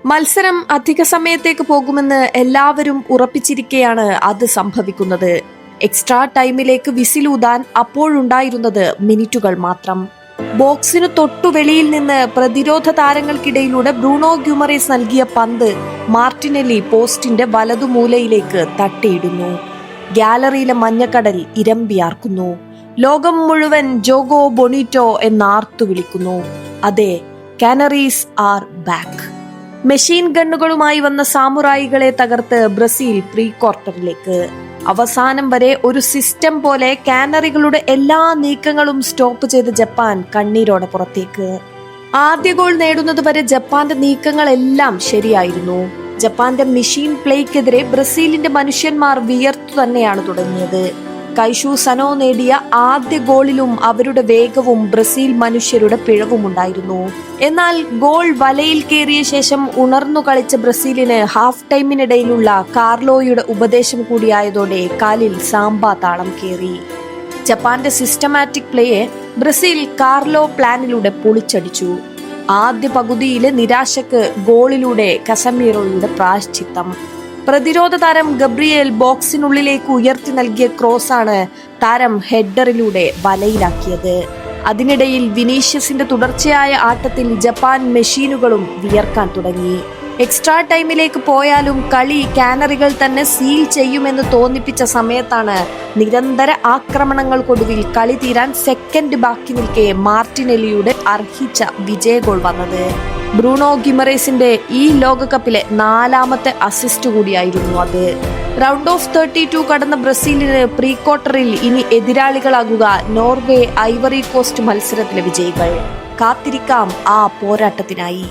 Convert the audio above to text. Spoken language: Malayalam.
മത്സരം അധിക സമയത്തേക്ക് പോകുമെന്ന് എല്ലാവരും ഉറപ്പിച്ചിരിക്കെയാണ് അത് സംഭവിക്കുന്നത്. എക്സ്ട്രാ ടൈമിലേക്ക് വിസിലൂതാൻ അപ്പോഴുണ്ടായിരുന്നത് മിനിറ്റുകൾ മാത്രം. ബോക്സിനു തൊട്ടു വെളിയിൽ നിന്ന് പ്രതിരോധ താരങ്ങൾക്കിടയിലൂടെ ബ്രൂണോ ഗ്യുമറേസ് നൽകിയ പന്ത് മാർട്ടിനെല്ലി പോസ്റ്റിന്റെ വലതുമൂലയിലേക്ക് തട്ടിയിടുന്നു. ഗാലറിയിലെ മഞ്ഞക്കടൽ ഇരമ്പിയാർക്കുന്നു. ലോകം മുഴുവൻ ജോഗോ ബൊണീറ്റോ എന്നാർത്തു വിളിക്കുന്നു. അതെ, കാനറീസ് ആർ ബാക്ക്. മെഷീൻ ഗണ്ണുകളുമായി വന്ന സാമുറായികളെ തകർത്ത് ബ്രസീൽ പ്രീ ക്വാർട്ടറിലേക്ക്. അവസാനം വരെ ഒരു സിസ്റ്റം പോലെ കാനറികളുടെ എല്ലാ നീക്കങ്ങളും സ്റ്റോപ്പ് ചെയ്ത് ജപ്പാൻ കണ്ണീരോടെ പുറത്തേക്ക്. ആദ്യ ഗോൾ നേടുന്നത് വരെ ജപ്പാന്റെ നീക്കങ്ങളെല്ലാം ശരിയായിരുന്നു. ജപ്പാന്റെ മെഷീൻ പ്ലേക്കെതിരെ ബ്രസീലിന്റെ മനുഷ്യന്മാർ വിയർത്തു തന്നെയാണ് തുടങ്ങിയത്. കൈഷു സനോ നേടിയ ആദ്യ ഗോളിലും അവരുടെ വേഗവും ബ്രസീൽ മനുഷ്യരുടെ പിഴവുമുണ്ടായിരുന്നു. എന്നാൽ ഗോൾ വലയിൽ കയറിയ ശേഷം ഉണർന്നു കളിച്ച ബ്രസീലിന് ഹാഫ് ടൈമിനിടയിലുള്ള കാർലോയുടെ ഉപദേശം കൂടിയായതോടെ കാലിൽ സാമ്പ താളം കയറി. ജപ്പാന്റെ സിസ്റ്റമാറ്റിക് പ്ലേയെ ബ്രസീൽ കാർലോ പ്ലാനിലൂടെ പൊളിച്ചടിച്ചു. ആദ്യ പകുതിയിലെ നിരാശക്ക് ഗോളിലൂടെ കസമീറോയുടെ പ്രായശ്ചിത്തം. പ്രതിരോധ താരം ഗബ്രിയേൽ ബോക്സിനുള്ളിലേക്ക് ഉയർത്തി നൽകിയ ക്രോസാണ് താരം ഹെഡറിലൂടെ വലയിലാക്കിയത്. അതിനിടയിൽ വിനീഷ്യസിന്റെ തുടർച്ചയായ ആട്ടത്തിൽ ജപ്പാൻ മെഷീനുകളും വിയർക്കാൻ തുടങ്ങി. എക്സ്ട്രാ ടൈമിലേക്ക് പോയാലും കളി കാനറികൾ തന്നെ സീൽ ചെയ്യുമെന്ന് തോന്നിപ്പിച്ച സമയത്താണ് നിരന്തര ആക്രമണങ്ങൾക്കൊടുവിൽ കളി തീരാൻ സെക്കൻഡ് ബാക്കി നിൽക്കെ മാർട്ടിനെല്ലിയുടെ അർഹിച്ച വിജയ ഗോൾ വന്നത്. ബ്രൂണോ ഗ്യുമറേസിന്റെ ഈ ലോകകപ്പിലെ 4ാമത്തെ അസിസ്റ്റ് കൂടിയായിരുന്നു അത്. റൗണ്ട് ഓഫ് 32 കടന്ന ബ്രസീലിന് പ്രീ ക്വാർട്ടറിൽ ഇനി എതിരാളികളാകുക നോർവേ ഐവറി കോസ്റ്റ് മത്സരത്തിലെ വിജയികൾ. കാത്തിരിക്കാം ആ പോരാട്ടത്തിനായി.